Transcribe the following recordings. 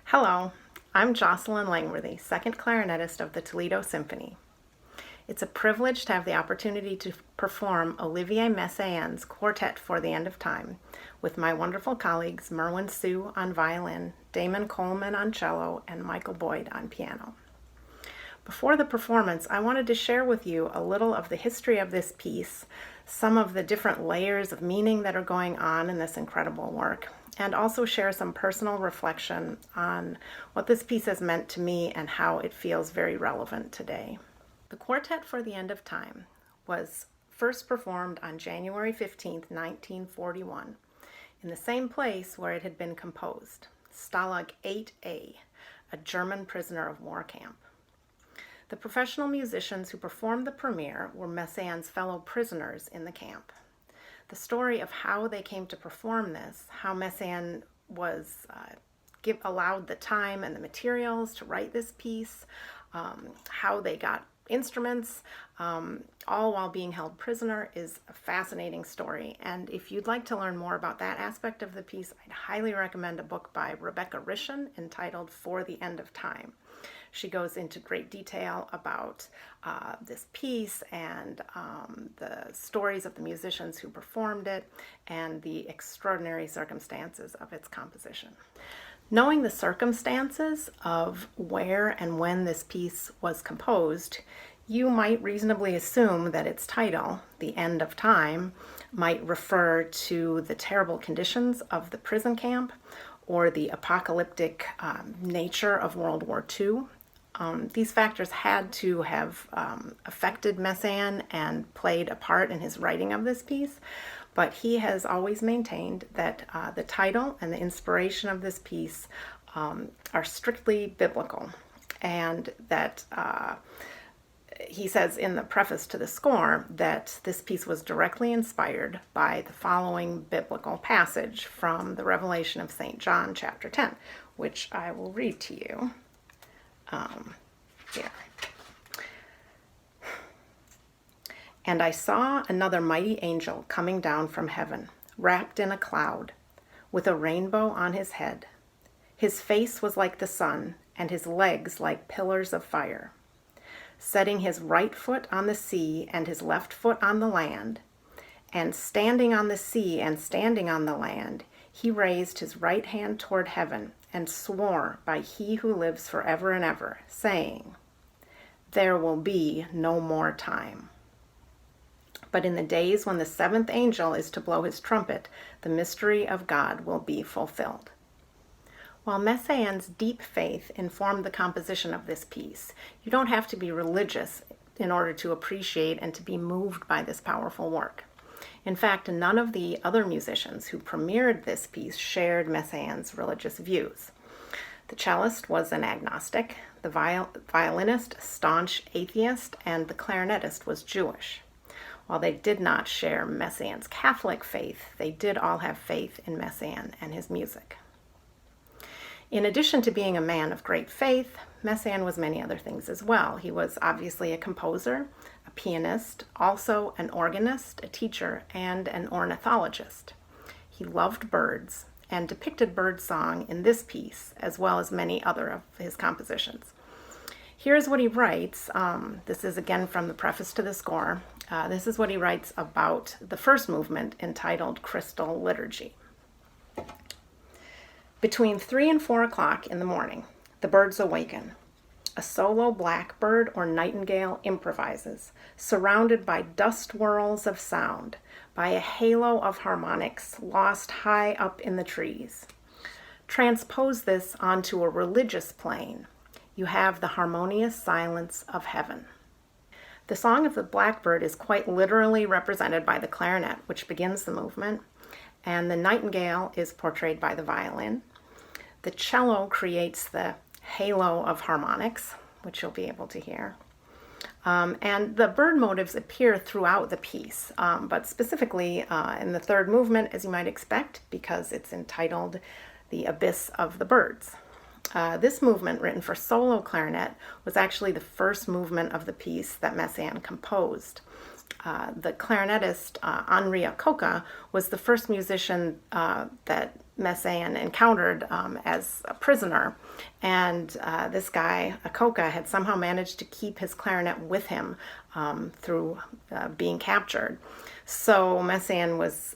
Hello, I'm Jocelyn Langworthy, second clarinetist of the Toledo Symphony. It's a privilege to have the opportunity to perform Olivier Messiaen's Quartet for the End of Time with my wonderful colleagues Merwin Sue on violin, Damon Coleman on cello, and Michael Boyd on piano. Before the performance, I wanted to share with you a little of the history of this piece, some of the different layers of meaning that are going on in this incredible work, and also share some personal reflection on what this piece has meant to me and how it feels very relevant today. The Quartet for the End of Time was first performed on January 15, 1941, in the same place where it had been composed, Stalag 8A, a German prisoner of war camp. The professional musicians who performed the premiere were Messiaen's fellow prisoners in the camp. The story of how they came to perform this, how Messiaen was allowed the time and the materials to write this piece, how they got instruments, all while being held prisoner, is a fascinating story. And if you'd like to learn more about that aspect of the piece, I'd highly recommend a book by Rebecca Rishen entitled For the End of Time. She goes into great detail about this piece and the stories of the musicians who performed it and the extraordinary circumstances of its composition. Knowing the circumstances of where and when this piece was composed, you might reasonably assume that its title, The End of Time, might refer to the terrible conditions of the prison camp or the apocalyptic nature of World War II. These factors had to have affected Messiaen and played a part in his writing of this piece, but he has always maintained that the title and the inspiration of this piece are strictly biblical, and that he says in the preface to the score that this piece was directly inspired by the following biblical passage from the Revelation of St. John, chapter 10, which I will read to you. Here. And I saw another mighty angel coming down from heaven, wrapped in a cloud, with a rainbow on his head. His face was like the sun, and his legs like pillars of fire. Setting his right foot on the sea and his left foot on the land, and standing on the sea and standing on the land, he raised his right hand toward heaven and swore by he who lives forever and ever, saying, "There will be no more time. But in the days when the seventh angel is to blow his trumpet, the mystery of God will be fulfilled." While Messiaen's deep faith informed the composition of this piece, you don't have to be religious in order to appreciate and to be moved by this powerful work. In fact, none of the other musicians who premiered this piece shared Messiaen's religious views. The cellist was an agnostic, the violinist staunch atheist, and the clarinetist was Jewish. While they did not share Messiaen's Catholic faith, they did all have faith in Messiaen and his music. In addition to being a man of great faith, Messiaen was many other things as well. He was obviously a composer, a pianist, also an organist, a teacher, and an ornithologist. He loved birds and depicted birdsong in this piece, as well as many other of his compositions. Here's what he writes. This is again from the preface to the score. This is what he writes about the first movement, entitled Crystal Liturgy. Between 3 and 4 o'clock in the morning, the birds awaken. A solo blackbird or nightingale improvises, surrounded by dust whirls of sound, by a halo of harmonics lost high up in the trees. Transpose this onto a religious plane. You have the harmonious silence of heaven. The song of the blackbird is quite literally represented by the clarinet, which begins the movement, and the nightingale is portrayed by the violin. The cello creates the halo of harmonics, which you'll be able to hear. And the bird motives appear throughout the piece, but specifically in the third movement, as you might expect, because it's entitled The Abyss of the Birds. This movement, written for solo clarinet, was actually the first movement of the piece that Messiaen composed. the clarinetist Henri Acoca was the first musician that Messiaen encountered as a prisoner, and this guy Acoca had somehow managed to keep his clarinet with him through being captured. So Messiaen was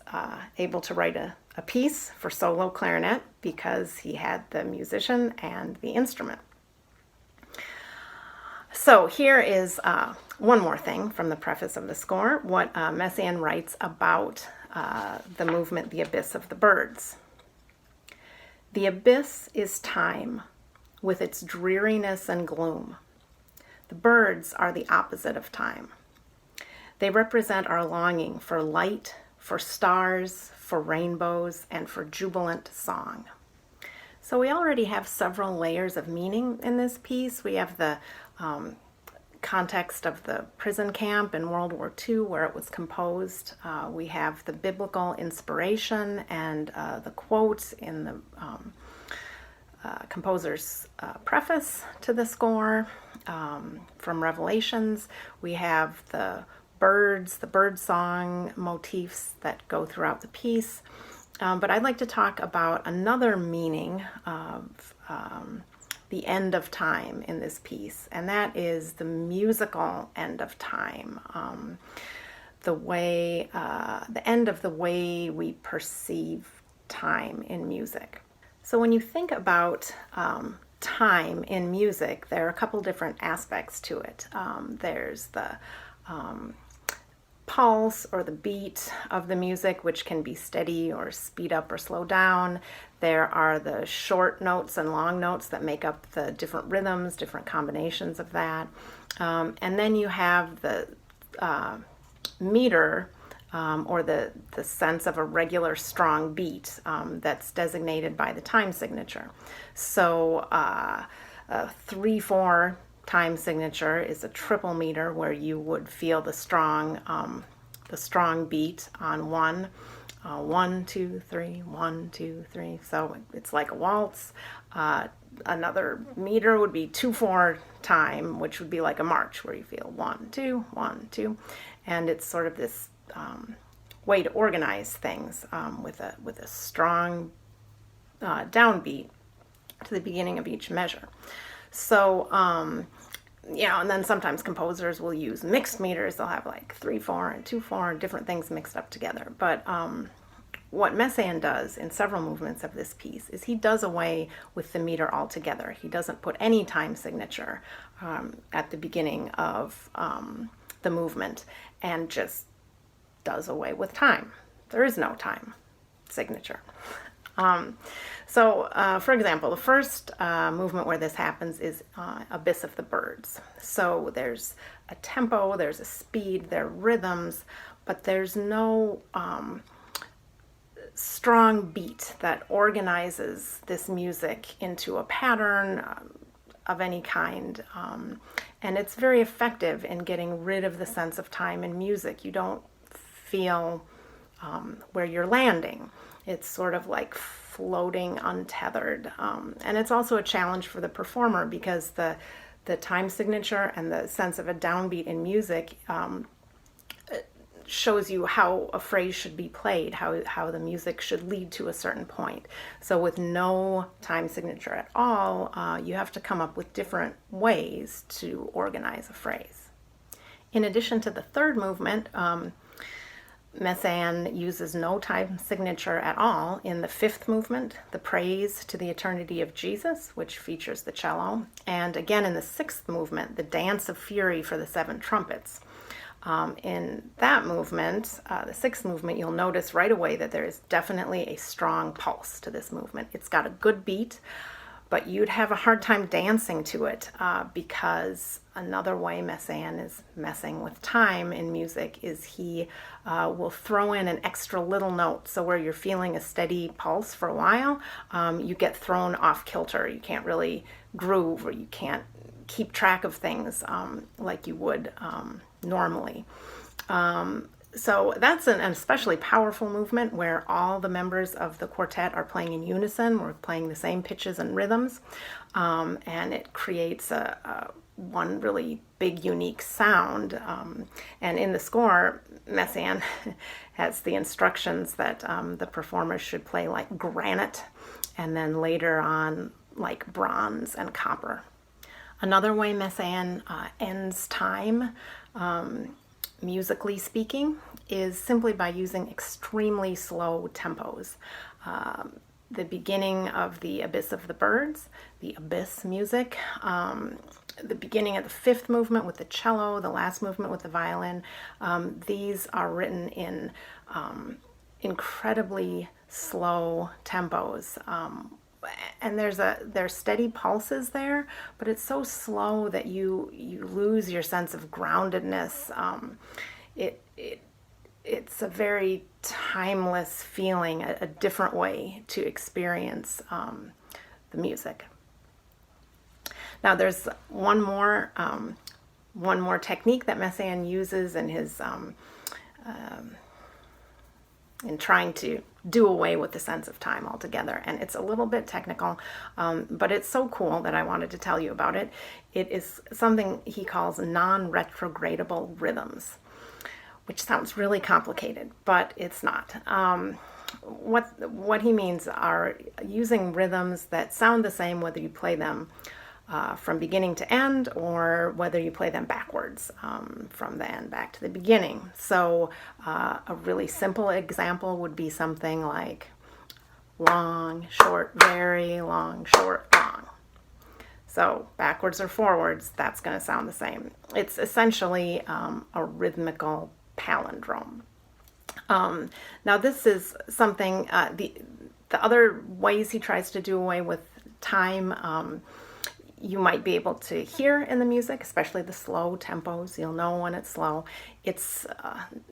able to write a piece for solo clarinet because he had the musician and the instrument. So here is one more thing from the preface of the score, what Messiaen writes about the movement, The Abyss of the Birds. The abyss is time, with its dreariness and gloom. The birds are the opposite of time. They represent our longing for light, for stars, for rainbows, and for jubilant song. So we already have several layers of meaning in this piece. We have the context of the prison camp in World War II where it was composed. We have the biblical inspiration and the quotes in the composer's preface to the score from Revelations. We have the birds, the bird song motifs that go throughout the piece. But I'd like to talk about another meaning of the end of time in this piece, and that is the musical end of time, the end of the way we perceive time in music. So when you think about time in music, there are a couple different aspects to it. There's the pulse or the beat of the music, which can be steady or speed up or slow down. There are the short notes and long notes that make up the different rhythms, different combinations of that. And then you have the meter or the sense of a regular strong beat that's designated by the time signature. So a 3/4 time signature is a triple meter where you would feel the strong beat on 1, 1, 2, 3, 1, 2, 3. So it's like a waltz. Another meter would be 2/4 time, which would be like a march where you feel 1, 2, 1, 2, and it's sort of this way to organize things with a strong downbeat to the beginning of each measure. So, and then sometimes composers will use mixed meters. They'll have like 3/4 and 2/4, different things mixed up together. But what Messiaen does in several movements of this piece is he does away with the meter altogether. He doesn't put any time signature at the beginning of the movement and just does away with time. There is no time signature. For example, the first movement where this happens is Abyss of the Birds. So there's a tempo, there's a speed, there are rhythms, but there's no strong beat that organizes this music into a pattern of any kind. And it's very effective in getting rid of the sense of time in music. You don't feel where you're landing. It's sort of like floating untethered. And it's also a challenge for the performer because the time signature and the sense of a downbeat in music shows you how a phrase should be played, how the music should lead to a certain point. So with no time signature at all, you have to come up with different ways to organize a phrase. In addition to the third movement, Messiaen uses no time signature at all in the fifth movement, the Praise to the Eternity of Jesus, which features the cello, and again in the sixth movement, the Dance of Fury for the Seven Trumpets. In that movement, the sixth movement, you'll notice right away that there is definitely a strong pulse to this movement. It's got a good beat, but you'd have a hard time dancing to it because another way Messiaen is messing with time in music is he will throw in an extra little note. So where you're feeling a steady pulse for a while, you get thrown off kilter. You can't really groove, or you can't keep track of things like you would normally. So that's an especially powerful movement where all the members of the quartet are playing in unison. We're playing the same pitches and rhythms, and it creates a one really big unique sound. And in the score, Messiaen has the instructions that the performers should play like granite, and then later on like bronze and copper. Another way Messiaen ends time, musically speaking, is simply by using extremely slow tempos. The beginning of the Abyss of the Birds, the Abyss music, the beginning of the fifth movement with the cello, the last movement with the violin, these are written in incredibly slow tempos. And there's steady pulses there, but it's so slow that you lose your sense of groundedness. It's a very timeless feeling, a different way to experience the music. Now there's one more technique that Messiaen uses in his in trying to do away with the sense of time altogether, and it's a little bit technical, but it's so cool that I wanted to tell you about it. It is something he calls non-retrogradable rhythms, which sounds really complicated, but it's not. What he means are using rhythms that sound the same whether you play them from beginning to end or whether you play them backwards, from the end back to the beginning. So a really simple example would be something like long, short, very long, short, long. So backwards or forwards, that's going to sound the same. It's essentially a rhythmical palindrome. Now this is something, the other ways he tries to do away with time, you might be able to hear in the music, especially the slow tempos. You'll know when it's slow. It's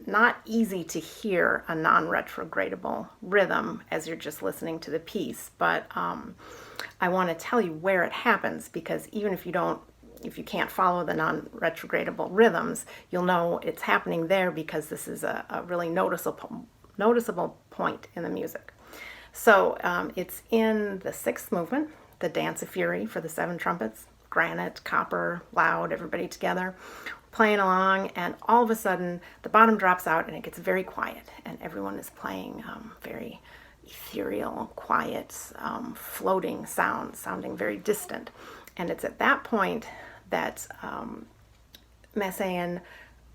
not easy to hear a non-retrogradable rhythm as you're just listening to the piece, but I want to tell you where it happens, because even if you can't follow the non-retrogradable rhythms, you'll know it's happening there, because this is a really noticeable point in the music. So it's in the sixth movement, the Dance of Fury for the seven trumpets, granite, copper, loud, everybody together, playing along, and all of a sudden the bottom drops out and it gets very quiet, and everyone is playing very ethereal, quiet, floating sounds, sounding very distant. And it's at that point that Messiaen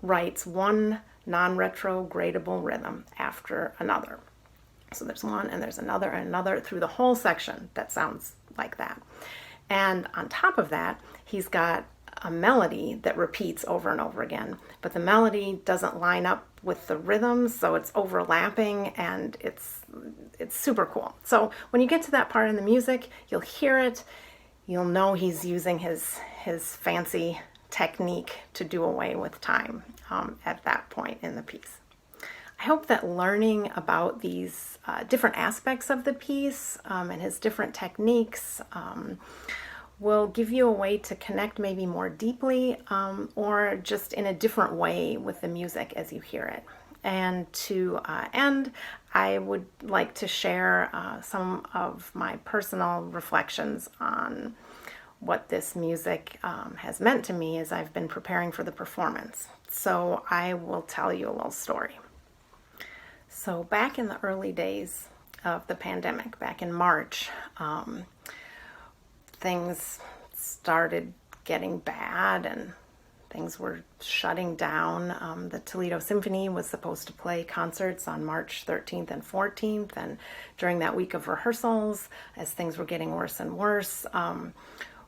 writes one non-retrogradable rhythm after another. So there's one and there's another and another through the whole section that sounds like that. And on top of that, he's got a melody that repeats over and over again, but the melody doesn't line up with the rhythms, so it's overlapping, and it's super cool. So when you get to that part in the music, you'll hear it, you'll know he's using his fancy technique to do away with time at that point in the piece. I hope that learning about these different aspects of the piece and his different techniques will give you a way to connect maybe more deeply or just in a different way with the music as you hear it. And to end, I would like to share some of my personal reflections on what this music has meant to me as I've been preparing for the performance. So I will tell you a little story. So back in the early days of the pandemic, back in March, things started getting bad and things were shutting down. The Toledo Symphony was supposed to play concerts on March 13th and 14th, and during that week of rehearsals, as things were getting worse and worse,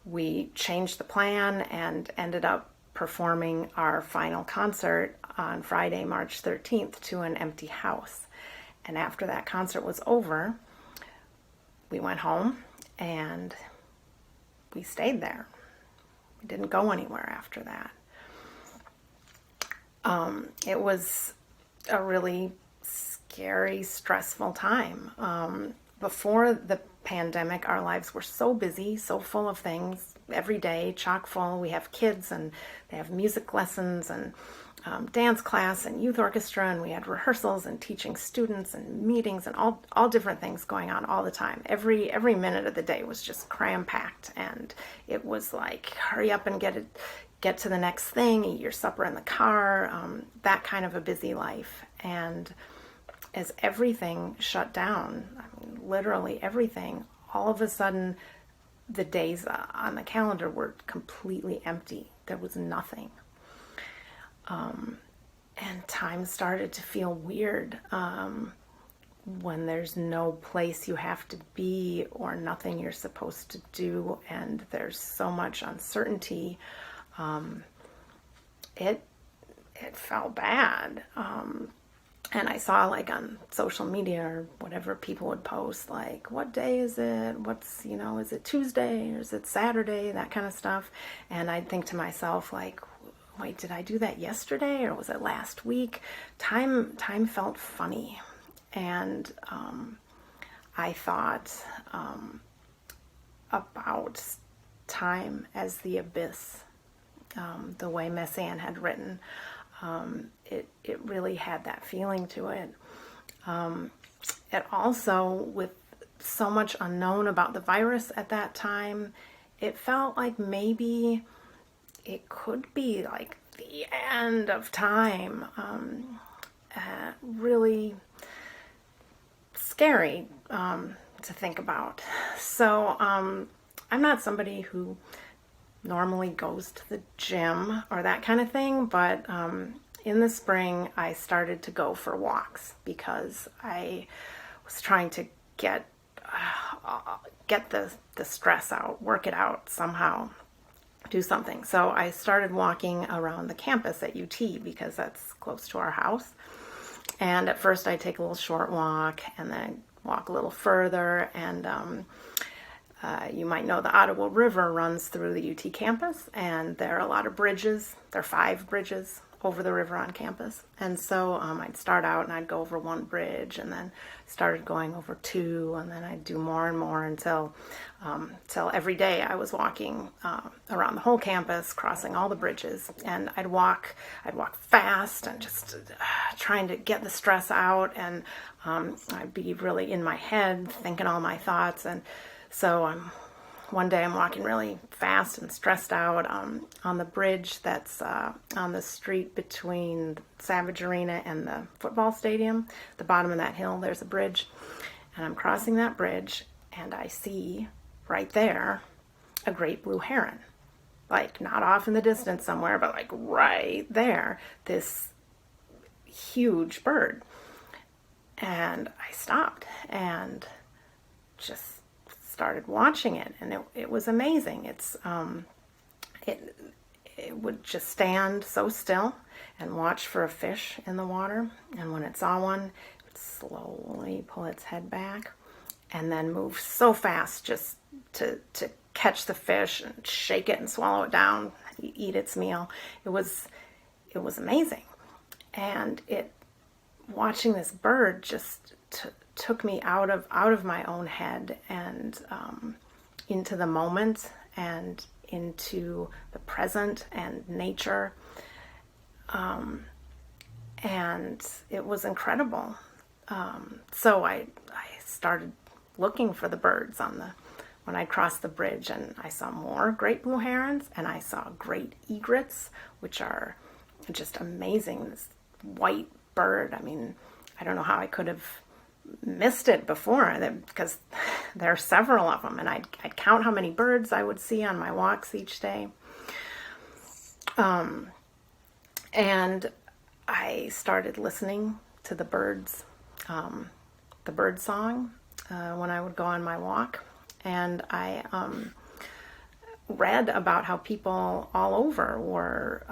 we changed the plan and ended up performing our final concert on Friday, March 13th to an empty house. And after that concert was over, we went home and we stayed there. We didn't go anywhere after that. It was a really scary, stressful time. Before the pandemic, our lives were so busy, so full of things every day, chock full. We have kids and they have music lessons, and dance class and youth orchestra, and we had rehearsals and teaching students and meetings and all different things going on all the time. Every minute of the day was just cram packed, and it was like, hurry up and get to the next thing, eat your supper in the car, that kind of a busy life. And as everything shut down, I mean, literally everything, all of a sudden the days on the calendar were completely empty. There was nothing. And time started to feel weird when there's no place you have to be or nothing you're supposed to do, and there's so much uncertainty. It felt bad. And I saw, like, on social media or whatever, people would post, like, what day is it? What's, is it Tuesday or is it Saturday? That kind of stuff. And I'd think to myself, like, wait, did I do that yesterday or was it last week? Time felt funny. And I thought about time as the abyss, the way Messiaen had written. It really had that feeling to it. It also, with so much unknown about the virus at that time, it felt like maybe it could be like the end of time. Really scary to think about. So I'm not somebody who normally goes to the gym or that kind of thing, but in the spring I started to go for walks because I was trying to get the stress out, work it out somehow, do something. So I started walking around the campus at UT because that's close to our house. And at first I take a little short walk and then walk a little further, and you might know the Ottawa River runs through the UT campus, and there are a lot of bridges. There are 5 bridges over the river on campus. And so I'd start out and I'd go over 1 bridge, and then started going over 2, and then I'd do more and more until every day I was walking around the whole campus, crossing all the bridges. And I'd walk fast and just trying to get the stress out, and I'd be really in my head thinking all my thoughts. And so one day I'm walking really fast and stressed out on the bridge that's on the street between Savage Arena and the football stadium. At the bottom of that hill, there's a bridge. And I'm crossing that bridge, and I see right there a great blue heron. Like, not off in the distance somewhere, but like right there, this huge bird. And I stopped and just started watching it, and it was amazing. It would just stand so still and watch for a fish in the water, and when it saw one, it would slowly pull its head back and then move so fast just to catch the fish and shake it and swallow it down, eat its meal. It was amazing. And watching this bird just took me out of my own head and into the moment and into the present and nature, and it was incredible. So I started looking for the birds when I crossed the bridge, and I saw more great blue herons, and I saw great egrets, which are just amazing. This white bird. I mean, I don't know how I could have missed it before, because there are several of them, and I'd count how many birds I would see on my walks each day. And I started listening to the birds, the bird song, when I would go on my walk. And I read about how people all over were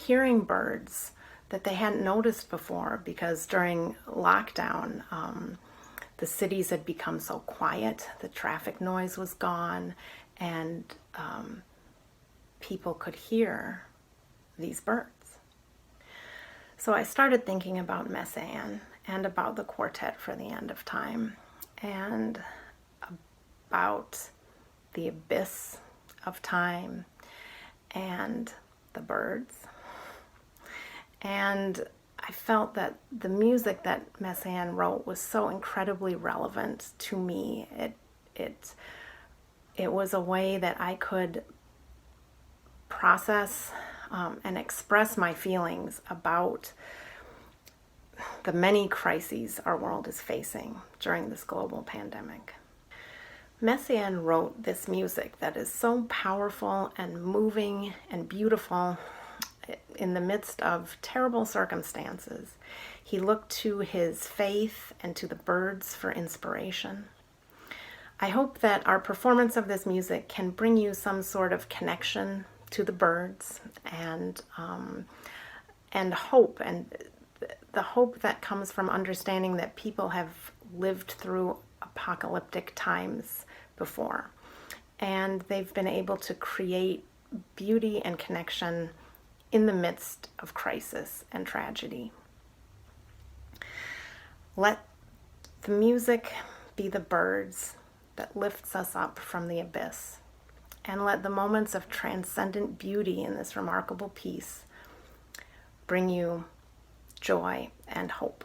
hearing birds that they hadn't noticed before, because during lockdown, the cities had become so quiet, the traffic noise was gone, and people could hear these birds. So I started thinking about Messiaen and about the Quartet for the End of Time, and about the abyss of time and the birds. And I felt that the music that Messiaen wrote was so incredibly relevant to me. It was a way that I could process and express my feelings about the many crises our world is facing during this global pandemic. Messiaen wrote this music that is so powerful and moving and beautiful in the midst of terrible circumstances. He looked to his faith and to the birds for inspiration. I hope that our performance of this music can bring you some sort of connection to the birds and hope, and the hope that comes from understanding that people have lived through apocalyptic times before, and they've been able to create beauty and connection in the midst of crisis and tragedy. Let the music be the birds that lifts us up from the abyss, and let the moments of transcendent beauty in this remarkable piece bring you joy and hope.